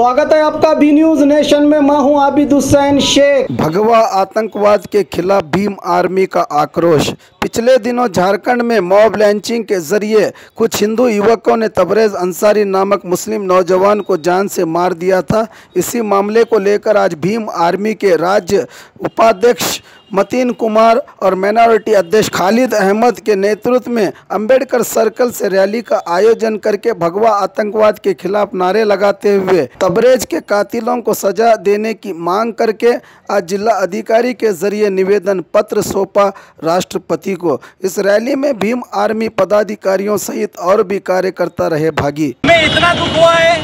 स्वागत है आपका बी न्यूज नेशन में। मैं हूं आबिद हुसैन शेख। भगवा आतंकवाद के खिलाफ भीम आर्मी का आक्रोश। पिछले दिनों झारखंड में मॉब लैंचिंग के जरिए कुछ हिंदू युवकों ने तबरेज़ अंसारी नामक मुस्लिम नौजवान को जान से मार दिया था। इसी मामले को लेकर आज भीम आर्मी के राज्य उपाध्यक्ष मतीन कुमार और माइनॉरिटी अध्यक्ष खालिद अहमद के नेतृत्व में अंबेडकर सर्कल से रैली का आयोजन करके भगवा आतंकवाद के खिलाफ नारे लगाते हुए तबरेज़ के कातिलों को सजा देने की मांग करके आज जिला अधिकारी के जरिए निवेदन पत्र सौंपा राष्ट्रपति को। इस रैली में भीम आर्मी पदाधिकारियों सहित और भी कार्यकर्ता रहे भागी। में इतना दुख हुआ है,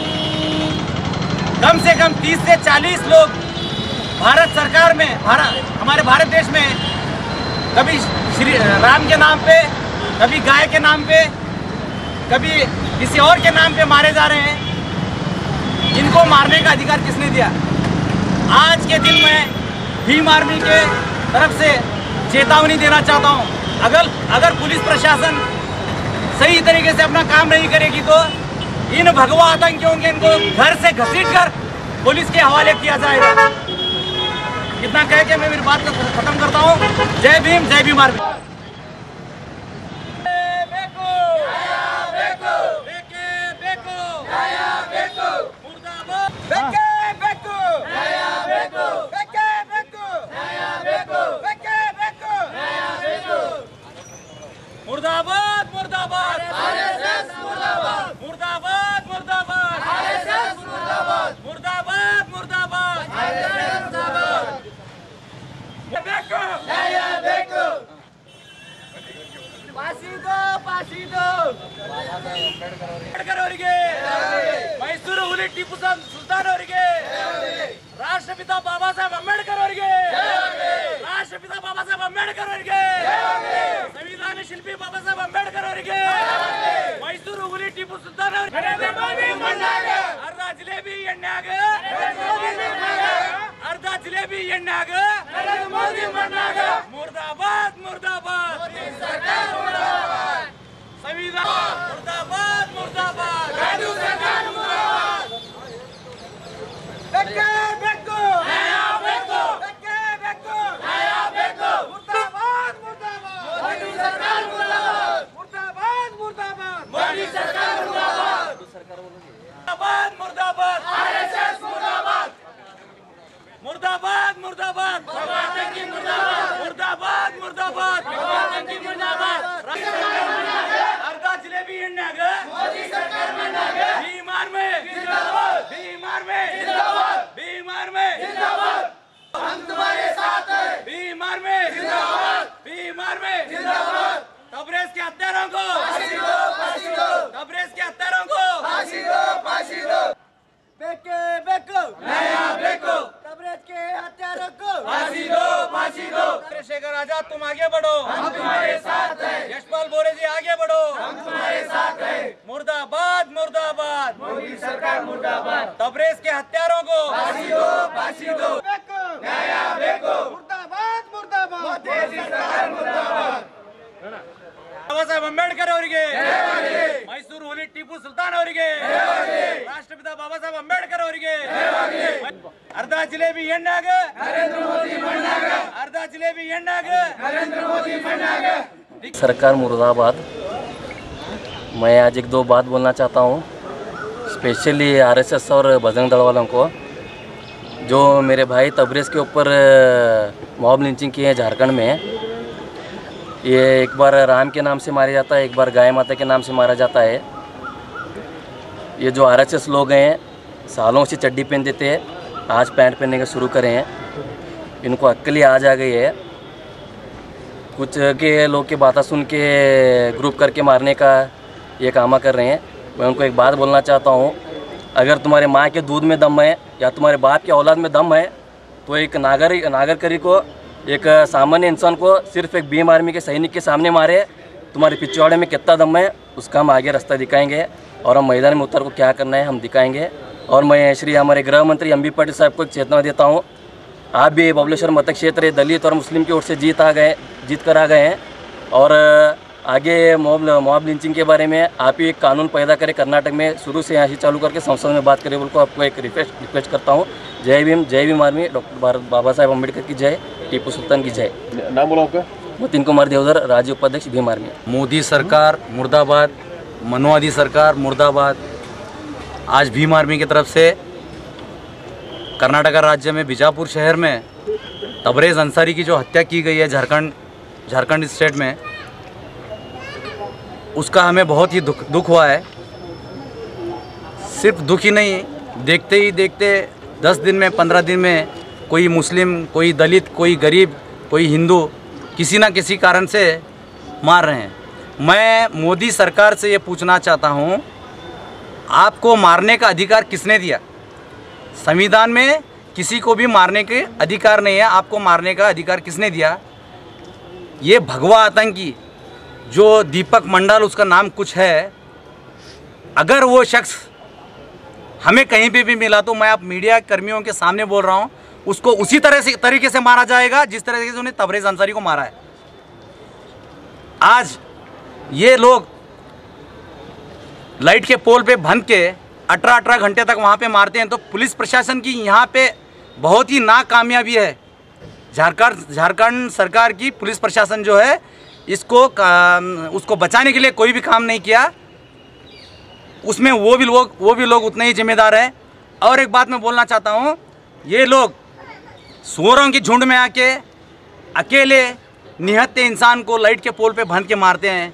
कम से कम 30 से 40 लोग भारत सरकार में हमारे भारत देश में कभी श्री राम के नाम पे, कभी गाय के नाम पे, कभी किसी और के नाम पे मारे जा रहे हैं। इनको मारने का अधिकार किसने दिया? आज के दिन में भीम आर्मी के तरफ से चेतावनी देना चाहता हूं। अगर पुलिस प्रशासन सही तरीके से अपना काम नहीं करेगी तो इन भगवा आतंकियों के इनको घर से घसीटकर पुलिस के हवाले किया जाएगा। इतना कह के मैं मेरी बात को खत्म करता हूँ। जय भीम, जय भीम आर्मी। मुर्दाबाद मुर्दाबाद आरएसएस मुर्दाबाद, मुर्दाबाद मुर्दाबाद आरएसएस मुर्दाबाद, मुर्दाबाद मुर्दाबाद आरएसएस मुर्दाबाद। देखो नया देखो, फांसी दो अंबेडकर ಅವರಿಗೆ, ಮೈಸೂರು ಹುಲಿ ಟಿಪ್ಪು ಸುಲ್ತಾನ್ ಅವರಿಗೆ, ರಾಷ್ಟ್ರಪಿತ ಬಾಬಾ ಸಾಹೇಬ್ ಅಂಬೇಡ್ಕರ್ ಅವರಿಗೆ, ರಾಷ್ಟ್ರಪಿತ ಬಾಬಾ ಸಾಹೇಬ್ ಅಂಬೇಡ್ಕರ್ ಅವರಿಗೆ, ಸಂವಿಧಾನ ಶಿಲ್ಪಿ ಬಾಬಾ ಸಾಹೇಬ್ ಅಂಬೇಡ್ಕರ್ ಅವರಿಗೆ, ಮೈಸೂರು ಹುಲಿ ಟಿಪ್ಪು ಸುಲ್ತಾನ್ ಅವರಿಗೆ ಅರ್ಧ ಜಿಲೇಬಿ ಎಣ್ಣೆಯಾಗ, ಅರ್ಧ ಜಿಲೇಬಿ ಎಣ್ಣೆಯಾಗ मुर्दाबाद मुर्दाबाद सरकार मुर्दाबाद, संविधान मुर्दाबाद मुर्दाबाद, गांधी सरकार मुर्दाबाद। बेके बेको नया बेको, बेके बेको नया बेको, मुर्दाबाद मुर्दाबाद, गांधी सरकार मुर्दाबाद, मुर्दाबाद मुर्दाबाद, गांधी सरकार मुर्दाबाद, मुर्दाबाद मुर्दाबाद आरएसएस मुर्दाबाद, मुर्दाबाद मुर्दाबाद आतंकी मुर्दाबाद, मुर्दाबाद मुर्दाबाद आतंकी मुर्दाबाद, अर्धा जिलेबी एण्णाग मोदी सरकार मन्नाग, भीम आर्मी जिंदाबाद, भीम आर्मी जिंदाबाद, भीम आर्मी जिंदाबाद, हम तुम्हारे साथ हैं, भीम आर्मी जिंदाबाद, भीम आर्मी जिंदाबाद। तबरेज़ के हत्यारों को फांसी दो, फांसी दो, तबरेज़ के हत्यारों को फांसी दो, फांसी दो। बेके बेको नया बेको, तबरेज़ के हत्यारों को फांसी दो, फांसी दो। चंद्रशेखर आजाद तुम आगे बढ़ो, हम तुम्हारे साथ हैं। यशपाल बोरे जी आगे बढ़ो, हम तुम्हारे साथ हैं। मुर्दाबाद मुर्दाबाद, मोदी सरकार मुर्दाबाद, तबरेज़ के हत्यारों को फांसी दो, फांसी दो। बेको नया बेको, मुर्दाबाद मुर्दाबाद, मोदी सरकार मुर्दाबाद। बाबा साहेब अंबेडकर ಅವರಿಗೆ, ಮೈಸೂರು ಹುಲಿ ಟಿಪ್ಪು ಸುಲ್ತಾನ್ ಅವರಿಗೆ, ರಾಷ್ಟ್ರಪಿತ ಬಾಬಾ ಸಾಹೇಬ್ ಅಂಬೇಡ್ಕರ್ ಅವರಿಗೆ, ಅರ್ಧ ಜಿಲೇಬಿ ಎಣ್ಣಾಗ ನರೇಂದ್ರ ಮೋದಿ ಮಣ್ಣಾಗ, ಅರ್ಧ ಜಿಲೇಬಿ ಎಣ್ಣಾಗ नरेंद्र मोदी मन्नाग। सरकार मुर्दाबाद। मैं आज एक दो बात बोलना चाहता हूँ, स्पेशली आरएसएस और बजरंग दल वालों को, जो मेरे भाई तबरेज़ के ऊपर मॉब लिंचिंग किए हैं झारखंड में। ये एक बार राम के नाम से मारा जाता है, एक बार गाय माता के नाम से मारा जाता है। ये जो आरएसएस लोग हैं सालों से चड्डी पहनते थे, आज पैंट पहनने का शुरू करे हैं। इनको अक्ल आज आ गई है। कुछ के लोग की बातें सुन के ग्रुप करके मारने का ये काम कर रहे हैं। मैं उनको एक बात बोलना चाहता हूँ, अगर तुम्हारे माँ के दूध में दम है या तुम्हारे बाप के औलाद में दम है तो एक नागरिक को, एक सामान्य इंसान को सिर्फ एक भीम आर्मी के सैनिक के सामने मारे, तुम्हारे पिछवाड़े में कितना दम है उसका हम आगे रास्ता दिखाएंगे और हम मैदान में उतर को क्या करना है हम दिखाएंगे। और मैं श्री हमारे गृह मंत्री एमबी पाटिल साहब को चेतना देता हूँ, आप भी बबलेश्वर मत क्षेत्र दलित और मुस्लिम की ओर से जीत कर आ गए हैं और आगे मॉब लिंचिंग के बारे में आप ही एक कानून पैदा करें कर्नाटक में, शुरू से यहाँ से चालू करके संसद में बात करें बोल को आपको एक रिक्वेस्ट करता हूँ। जय भीम आर्मी, डॉक्टर बाबा साहेब अम्बेडकर की जय, टीपू सुल्तान की जय। नाम बोला आपका? मोतीन कुमार देवधर, राज्य उपाध्यक्ष भीम आर्मी। मोदी सरकार मुर्दाबाद, मनोवादी सरकार मुर्दाबाद। आज भीम आर्मी की तरफ से कर्नाटक राज्य में बीजापुर शहर में तबरेज़ अंसारी की जो हत्या की गई है झारखंड स्टेट में, उसका हमें बहुत ही दुख हुआ है। सिर्फ दुख ही नहीं, देखते ही देखते 10 दिन में 15 दिन में कोई मुस्लिम, कोई दलित, कोई गरीब, कोई हिंदू किसी ना किसी कारण से मार रहे हैं। मैं मोदी सरकार से ये पूछना चाहता हूँ, आपको मारने का अधिकार किसने दिया? संविधान में किसी को भी मारने के अधिकार नहीं है, आपको मारने का अधिकार किसने दिया? ये भगवा आतंकी जो दीपक मंडल, उसका नाम कुछ है, अगर वो शख्स हमें कहीं पे भी मिला तो मैं आप मीडिया कर्मियों के सामने बोल रहा हूँ, उसको उसी तरीके से मारा जाएगा जिस तरीके से उन्हें तबरेज़ अंसारी को मारा है। आज ये लोग लाइट के पोल पे बंध के 18 घंटे तक वहाँ पे मारते हैं, तो पुलिस प्रशासन की यहाँ पे बहुत ही नाकामयाबी है। झारखंड सरकार की पुलिस प्रशासन जो है, उसको बचाने के लिए कोई भी काम नहीं किया। उसमें वो भी लोग उतने ही जिम्मेदार हैं। और एक बात मैं बोलना चाहता हूँ, ये लोग सुअरों की झुंड में आके अकेले निहत्थे इंसान को लाइट के पोल पे बांध के मारते हैं।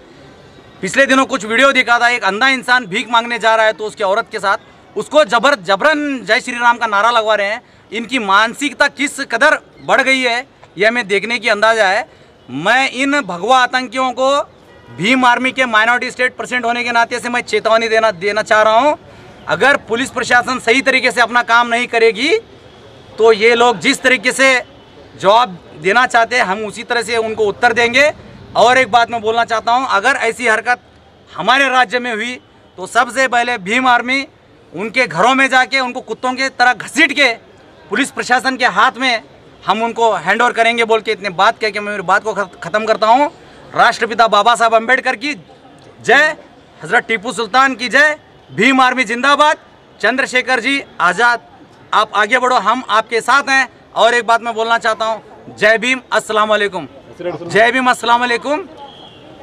पिछले दिनों कुछ वीडियो दिखा था, एक अंधा इंसान भीख मांगने जा रहा है तो उसकी औरत के साथ उसको जबरन जय श्री राम का नारा लगवा रहे हैं। इनकी मानसिकता किस कदर बढ़ गई है, यह हमें देखने की अंदाज़ा है। मैं इन भगवा आतंकियों को भीम आर्मी के माइनॉरिटी स्टेट प्रेसिडेंट होने के नाते से मैं चेतावनी देना चाह रहा हूं। अगर पुलिस प्रशासन सही तरीके से अपना काम नहीं करेगी तो ये लोग जिस तरीके से जवाब देना चाहते हैं, हम उसी तरह से उनको उत्तर देंगे। और एक बात मैं बोलना चाहता हूं, अगर ऐसी हरकत हमारे राज्य में हुई तो सबसे पहले भीम आर्मी उनके घरों में जाके उनको कुत्तों के तरह घसीट के पुलिस प्रशासन के हाथ में हम उनको हैंड ओवर करेंगे बोल के इतने बात कह के मैं मेरी बात को ख़त्म करता हूं। राष्ट्रपिता बाबा साहब अम्बेडकर की जय, हजरत टीपू सुल्तान की जय, भीम आर्मी जिंदाबाद, चंद्रशेखर जी आज़ाद। आप आगे बढ़ो, हम आपके साथ हैं। और एक बात मैं बोलना चाहता हूं, जय भीम, अस्सलाम वालेकुम। जय भीम, अस्सलाम वालेकुम।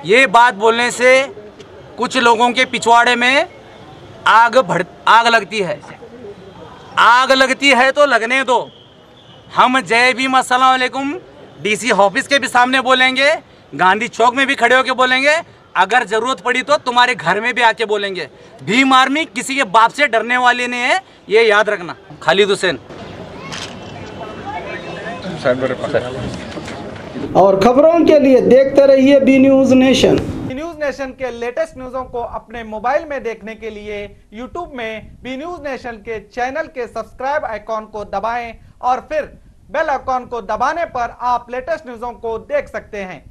ये बात बोलने से कुछ लोगों के पिछवाड़े में आग लगती है। आग लगती है तो लगने दो। हम जय भीम, अस्सलाम वालेकुम डीसी ऑफिस के भी सामने बोलेंगे, गांधी चौक में भी खड़े होकर बोलेंगे, अगर जरूरत पड़ी तो तुम्हारे घर में भी आके बोलेंगे। भीम आर्मी किसी के बाप से डरने वाली नहीं है, ये याद रखना। खालिद हुसैन। और खबरों के लिए देखते रहिए B News Nation. B News Nation के लेटेस्ट न्यूज़ों को अपने मोबाइल में देखने के लिए यूट्यूब में बी न्यूज नेशन के चैनल के सब्सक्राइब आइकॉन को दबाएं और फिर बेल आइकॉन को दबाने पर आप लेटेस्ट न्यूज़ों को देख सकते हैं।